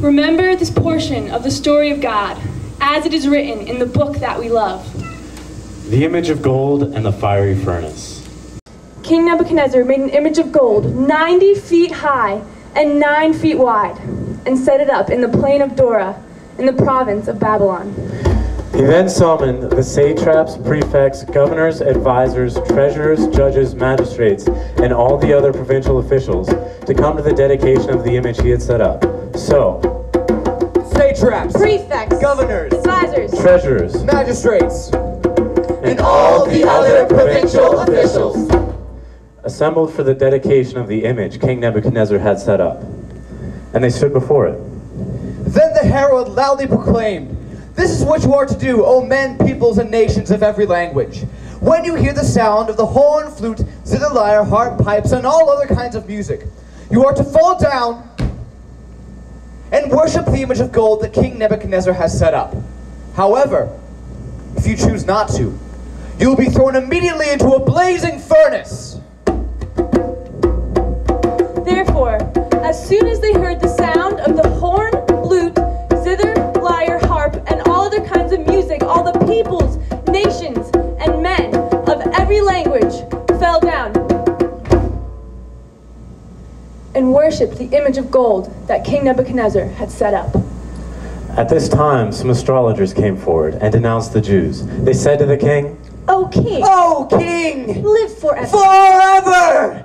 Remember this portion of the story of God, as it is written in the book that we love. The image of gold and the fiery furnace. King Nebuchadnezzar made an image of gold 90 feet high and 9 feet wide, and set it up in the plain of Dura, in the province of Babylon. He then summoned the satraps, prefects, governors, advisors, treasurers, judges, magistrates, and all the other provincial officials to come to the dedication of the image he had set up. So, satraps, prefects, governors, advisors, treasurers, magistrates, and all the other provincial officials assembled for the dedication of the image King Nebuchadnezzar had set up. And they stood before it. Then the herald loudly proclaimed, "This is what you are to do, O men, peoples, and nations of every language. When you hear the sound of the horn, flute, zither, lyre, harp, pipes, and all other kinds of music, you are to fall down and worship the image of gold that King Nebuchadnezzar has set up. However, if you choose not to, you will be thrown immediately into a blazing furnace." Therefore, as soon as they heard the sound of the horn, flute, zither, lyre, harp, and all other kinds of music, all the peoples, nations, and men of every language fell down and worshipped the image of gold that King Nebuchadnezzar had set up. At this time, some astrologers came forward and denounced the Jews. They said to the king, O king, "O king, live forever. forever!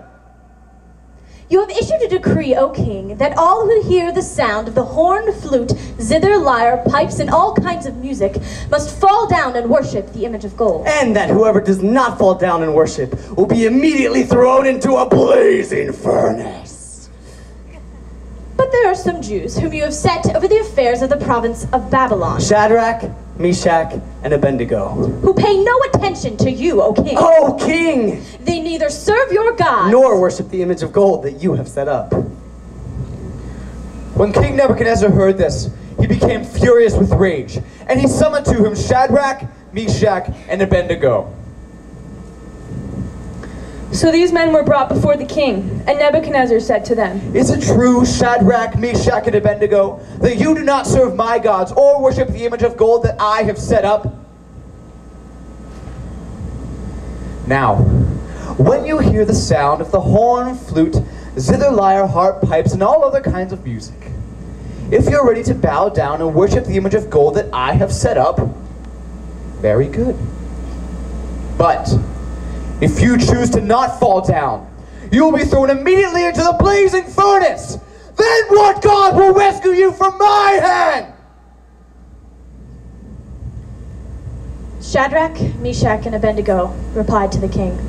You have issued a decree, O king, that all who hear the sound of the horn, flute, zither, lyre, pipes, and all kinds of music must fall down and worship the image of gold. and that whoever does not fall down and worship will be immediately thrown into a blazing furnace." But there are some Jews whom you have set over the affairs of the province of Babylon, Shadrach, Meshach, and Abednego. who pay no attention to you, O king. O king! They neither serve your gods, Nor worship the image of gold that you have set up. When King Nebuchadnezzar heard this, he became furious with rage, and he summoned to him Shadrach, Meshach, and Abednego. So these men were brought before the king, and Nebuchadnezzar said to them, "Is it true, Shadrach, Meshach, and Abednego, that you do not serve my gods or worship the image of gold that I have set up? Now, when you hear the sound of the horn, flute, zither, lyre, harp, pipes, and all other kinds of music, if you're ready to bow down and worship the image of gold that I have set up, very good. But if you choose to not fall down, you will be thrown immediately into the blazing furnace. Then what God will rescue you from my hand?" Shadrach, Meshach, and Abednego replied to the king,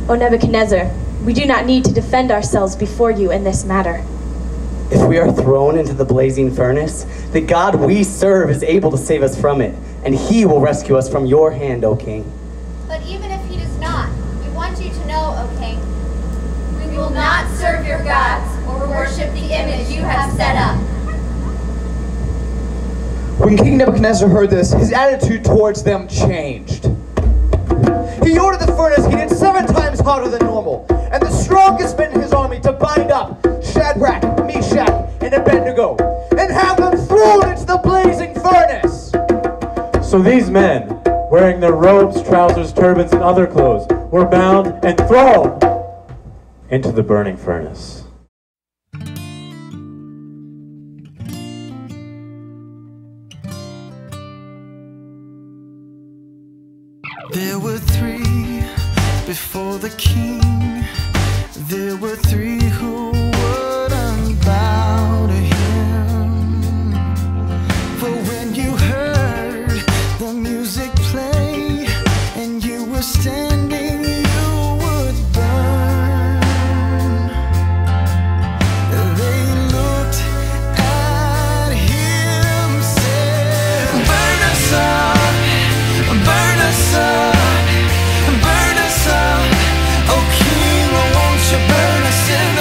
O Nebuchadnezzar, we do not need to defend ourselves before you in this matter. If we are thrown into the blazing furnace, the God we serve is able to save us from it, and he will rescue us from your hand, O king. But even if he does not, we want you to know, O king, we will not serve your gods or worship the image you have set up. When King Nebuchadnezzar heard this, his attitude towards them changed. He ordered the furnace heated 7 times hotter than normal, and the strongest men in his army to bind up Shadrach, Meshach, and Abednego, and have them thrown into the blazing furnace. So these men, wearing their robes, trousers, turbans, and other clothes, were bound and thrown into the burning furnace. There were 3 before the king. There were 3 who wouldn't bow to him. For when you heard the music play and you were standing, you would burn. They looked at him, said, "Burn us up, burn us up, burn us up. Oh King, won't you burn us in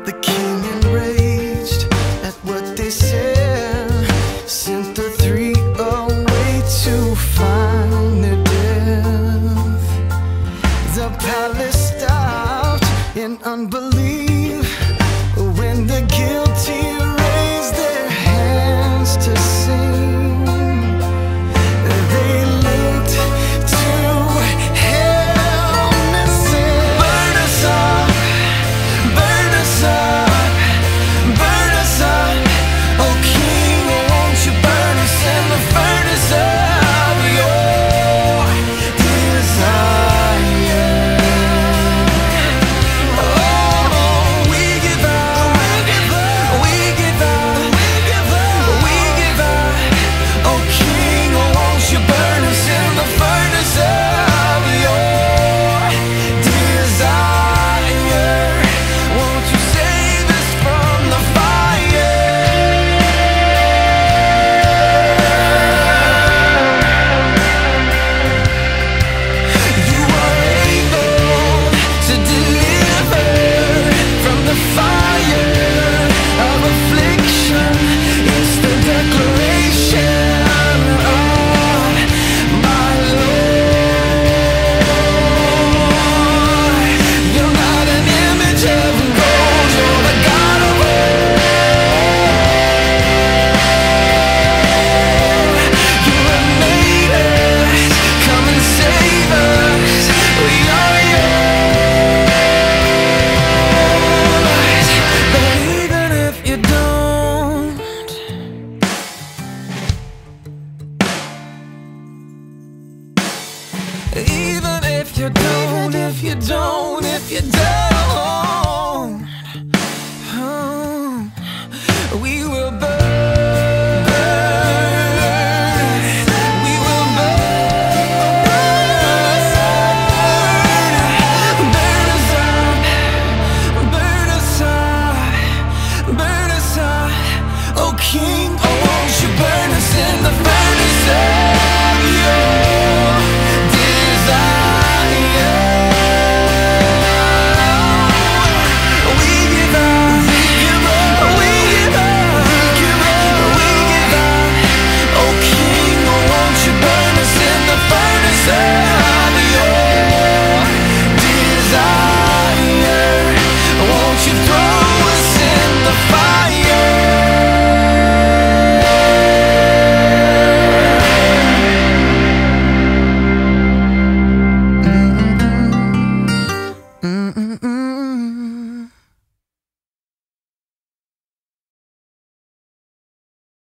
The king enraged at what they said, sent the three away to find their death. The palace stopped in unbelief when the guilty raised their hands to sing. They looked to heaven and said, burn us up, burn us up, burn us up. Oh King, won't you burn us in the furnace of your desire. Oh, we give up, we give up, we give up. Oh King, won't you burn us in the furnace of your desire. Won't you save us from the fire? You are able to deliver from the fire of affliction. It's the declaration of my Lord. You're not an image of gold, you're the God of old. You have made us, come and save us. We are yours. But even if you don't, even if you don't, if you don't, if you don't.